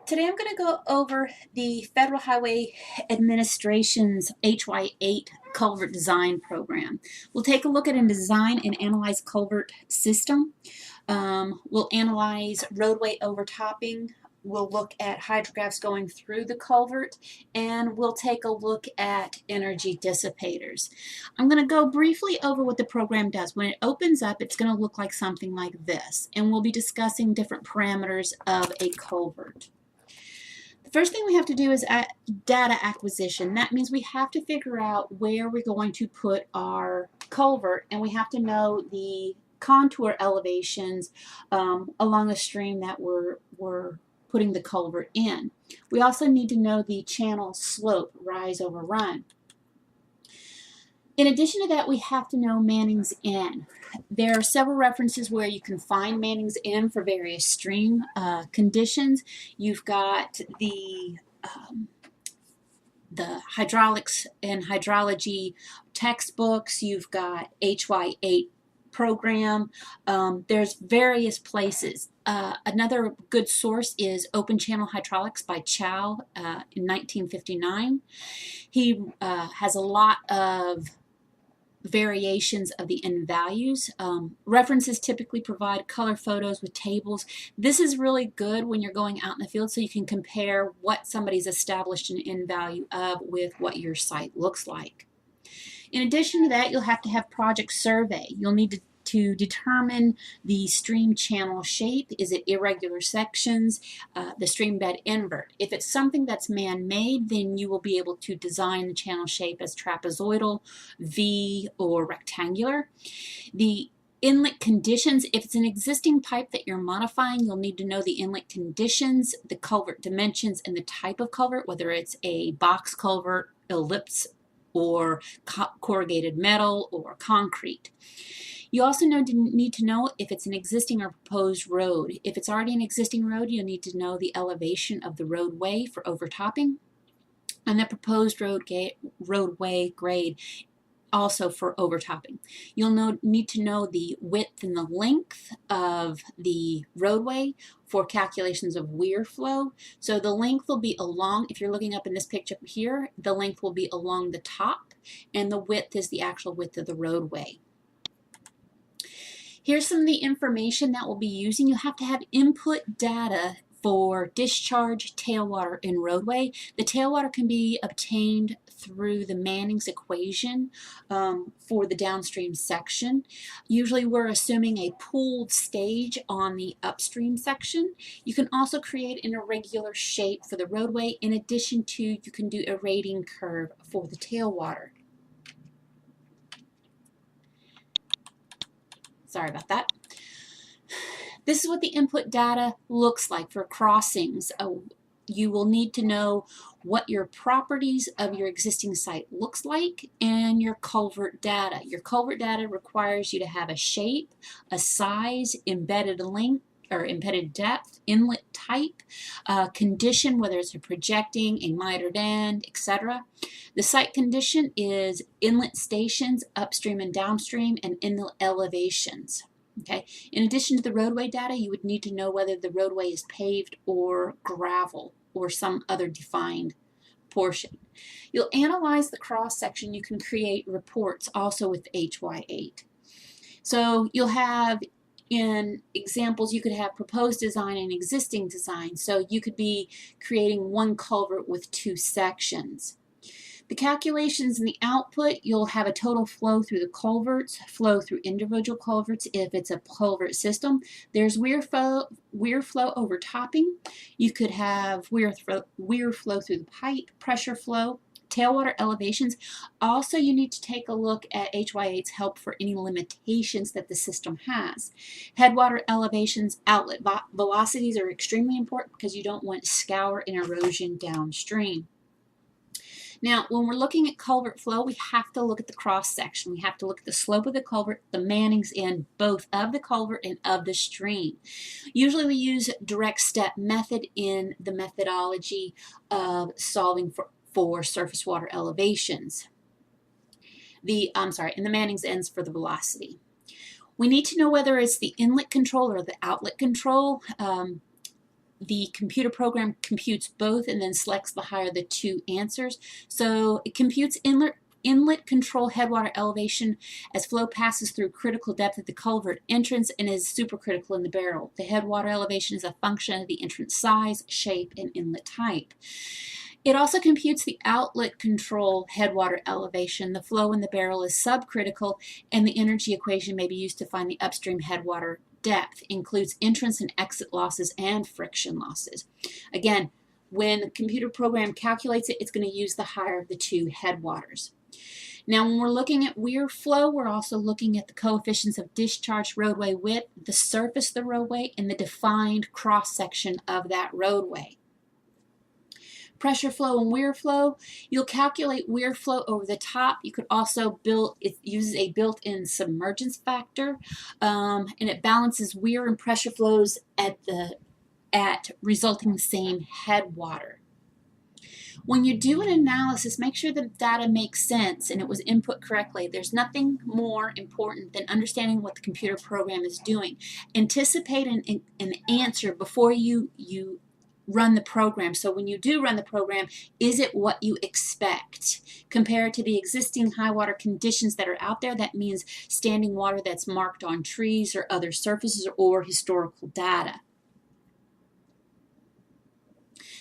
Today I'm going to go over the Federal Highway Administration's HY8 culvert design program. We'll take a look at a design and analyze culvert system. We'll analyze roadway overtopping. We'll look at hydrographs going through the culvert, and we'll take a look at energy dissipators. I'm going to go briefly over what the program does. When it opens up, it's going to look like something like this, and we'll be discussing different parameters of a culvert. The first thing we have to do is data acquisition. That means we have to figure out where we're going to put our culvert, and we have to know the contour elevations along a stream that we're putting the culvert in. We also need to know the channel slope, rise over run. In addition to that, we have to know Manning's N. There are several references where you can find Manning's N for various stream conditions. You've got the hydraulics and hydrology textbooks. You've got HY8 program. There's various places. Another good source is Open Channel Hydraulics by Chow in 1959. He has a lot of variations of the N values. References typically provide color photos with tables. This is really good when you're going out in the field so you can compare what somebody's established an N value of with what your site looks like. In addition to that, you'll have to have project survey. You'll need to determine the stream channel shape. Is it irregular sections? The stream bed invert. If it's something that's man-made, then you will be able to design the channel shape as trapezoidal, V, or rectangular. The inlet conditions, if it's an existing pipe that you're modifying, you'll need to know the inlet conditions, the culvert dimensions, and the type of culvert, whether it's a box culvert, ellipse, or corrugated metal, or concrete. You also need to know if it's an existing or proposed road. If it's already an existing road, you'll need to know the elevation of the roadway for overtopping, and the proposed roadway grade also for overtopping. You'll need to know the width and the length of the roadway for calculations of weir flow. So the length will be along, if you're looking up in this picture here, the length will be along the top, and the width is the actual width of the roadway. Here's some of the information that we'll be using. You have to have input data for discharge, tailwater, and roadway. The tailwater can be obtained through the Manning's equation for the downstream section. Usually we're assuming a pooled stage on the upstream section. You can also create an irregular shape for the roadway. In addition to, you can do a rating curve for the tailwater. Sorry about that. This is what the input data looks like for crossings. You will need to know what your properties of your existing site looks like and your culvert data. Your culvert data requires you to have a shape, a size, embedded length, or embedded depth, inlet type, condition, whether it's a projecting, a mitered end, etc. The site condition is inlet stations, upstream and downstream, and inlet elevations. Okay. In addition to the roadway data, you would need to know whether the roadway is paved or gravel or some other defined portion. You'll analyze the cross section. You can create reports also with HY8. So you'll have, in examples, you could have proposed design and existing design. So you could be creating one culvert with two sections. The calculations in the output, you'll have a total flow through the culverts, flow through individual culverts if it's a culvert system. There's weir flow overtopping. You could have weir flow through the pipe, pressure flow, tailwater elevations. Also, you need to take a look at HY8's help for any limitations that the system has. Headwater elevations, outlet velocities are extremely important because you don't want scour and erosion downstream. Now, when we're looking at culvert flow, we have to look at the cross section. We have to look at the slope of the culvert, the Manning's N, both of the culvert and of the stream. Usually we use direct step method in the methodology of solving for surface water elevations. And the Manning's N's for the velocity. We need to know whether it's the inlet control or the outlet control. the computer program computes both and then selects the higher of the two answers. So it computes inlet control headwater elevation as flow passes through critical depth at the culvert entrance and is supercritical in the barrel. The headwater elevation is a function of the entrance size, shape, and inlet type. It also computes the outlet control headwater elevation. The flow in the barrel is subcritical, and the energy equation may be used to find the upstream headwater depth. Includes entrance and exit losses and friction losses. Again, when the computer program calculates it, it's going to use the higher of the two headwaters. Now, when we're looking at weir flow, we're also looking at the coefficients of discharge roadway width, the surface of the roadway, and the defined cross-section of that roadway. Pressure flow and weir flow, you'll calculate weir flow over the top. You could also it uses a built-in submergence factor, and it balances weir and pressure flows at resulting same headwater. When you do an analysis, make sure the data makes sense and it was input correctly. There's nothing more important than understanding what the computer program is doing. Anticipate an answer before you run the program. So when you do run the program, is it what you expect? Compared to the existing high water conditions that are out there, that means standing water that's marked on trees or other surfaces or historical data.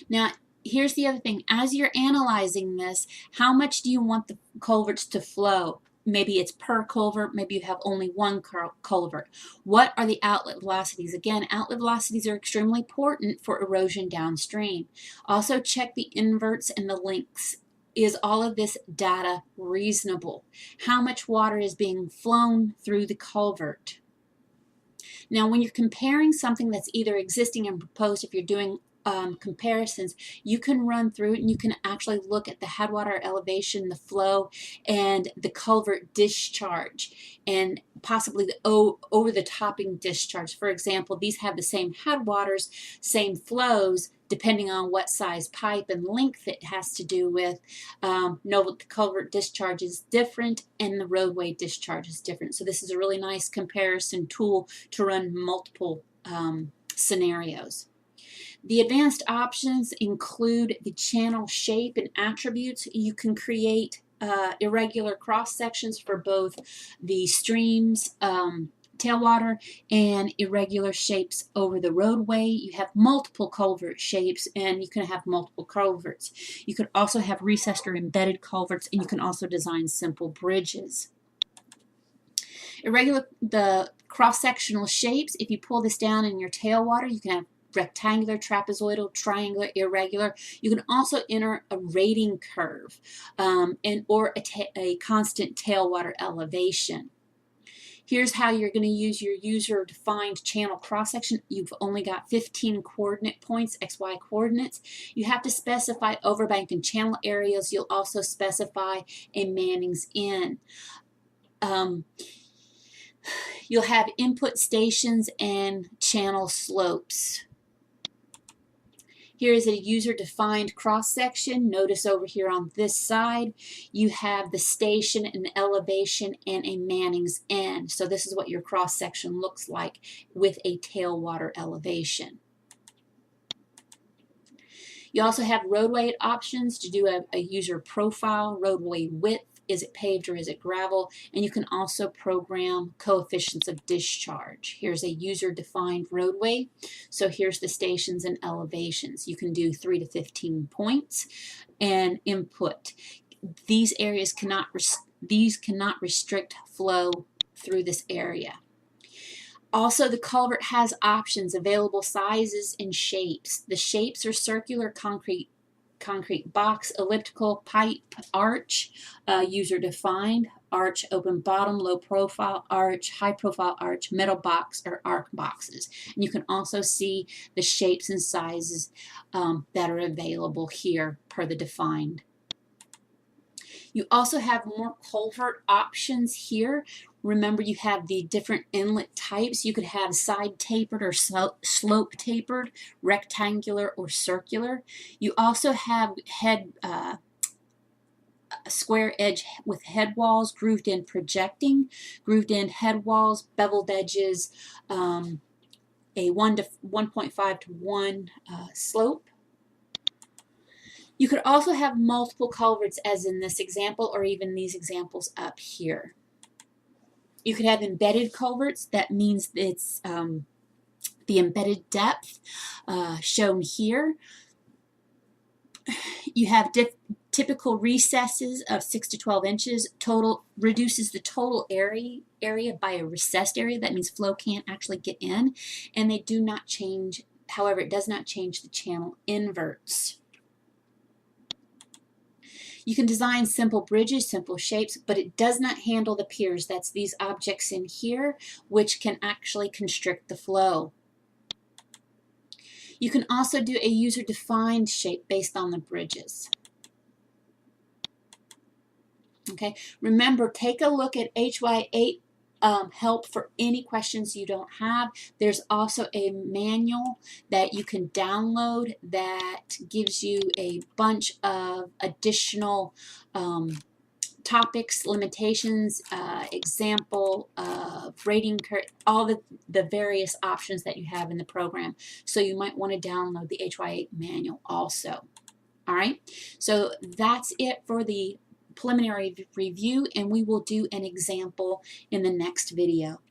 Now, here's the other thing. As you're analyzing this, how much do you want the culverts to flow? Maybe it's per culvert, maybe you have only one culvert. What are the outlet velocities? Again, outlet velocities are extremely important for erosion downstream. Also check the inverts and the links. Is all of this data reasonable? How much water is being flown through the culvert? Now, when you're comparing something that's either existing and proposed, if you're doing comparisons, you can run through it and you can actually look at the headwater elevation, the flow, and the culvert discharge, and possibly the over the topping discharge. For example, these have the same headwaters, same flows, depending on what size pipe and length it has to do with. Know that the culvert discharge is different and the roadway discharge is different. So this is a really nice comparison tool to run multiple scenarios. The advanced options include the channel shape and attributes. You can create irregular cross sections for both the streams, tailwater, and irregular shapes over the roadway. You have multiple culvert shapes and you can have multiple culverts. You could also have recessed or embedded culverts, and you can also design simple bridges. The cross-sectional shapes, if you pull this down in your tailwater, you can have rectangular, trapezoidal, triangular, irregular. You can also enter a rating curve or a constant tailwater elevation. Here's how you're going to use your user-defined channel cross-section. You've only got 15 coordinate points, XY coordinates. You have to specify overbank and channel areas. You'll also specify a Manning's N. You'll have input stations and channel slopes. Here is a user-defined cross-section. Notice over here on this side, you have the station, an elevation, and a Manning's N. So this is what your cross-section looks like with a tailwater elevation. You also have roadway options to do a user profile, roadway width. Is it paved or is it gravel? And you can also program coefficients of discharge. Here's a user-defined roadway. So here's the stations and elevations. You can do 3 to 15 points and input. These areas cannot restrict flow through this area. Also, the culvert has options, available sizes and shapes. The shapes are circular, concrete box, elliptical, pipe, arch, user-defined, arch, open bottom, low profile arch, high profile arch, middle box, or arc boxes. And you can also see the shapes and sizes that are available here per the defined. You also have more culvert options here. Remember, you have the different inlet types. You could have side tapered or slope tapered, rectangular or circular. You also have square edge with head walls, grooved in projecting, grooved in head walls, beveled edges, a 1.5 to 1 slope. You could also have multiple culverts as in this example or even these examples up here. You could have embedded culverts. That means it's the embedded depth shown here. You have typical recesses of 6 to 12 inches. Total reduces the total area by a recessed area. That means flow can't actually get in, and they do not change. However, it does not change the channel inverts. You can design simple bridges, simple shapes, but it does not handle the piers. That's these objects in here, which can actually constrict the flow. You can also do a user-defined shape based on the bridges. Okay, remember, take a look at HY8 help for any questions you don't have. There's also a manual that you can download that gives you a bunch of additional topics, limitations, example, rating, all the various options that you have in the program. So you might want to download the HY8 manual also. All right, so that's it for the preliminary review, and we will do an example in the next video.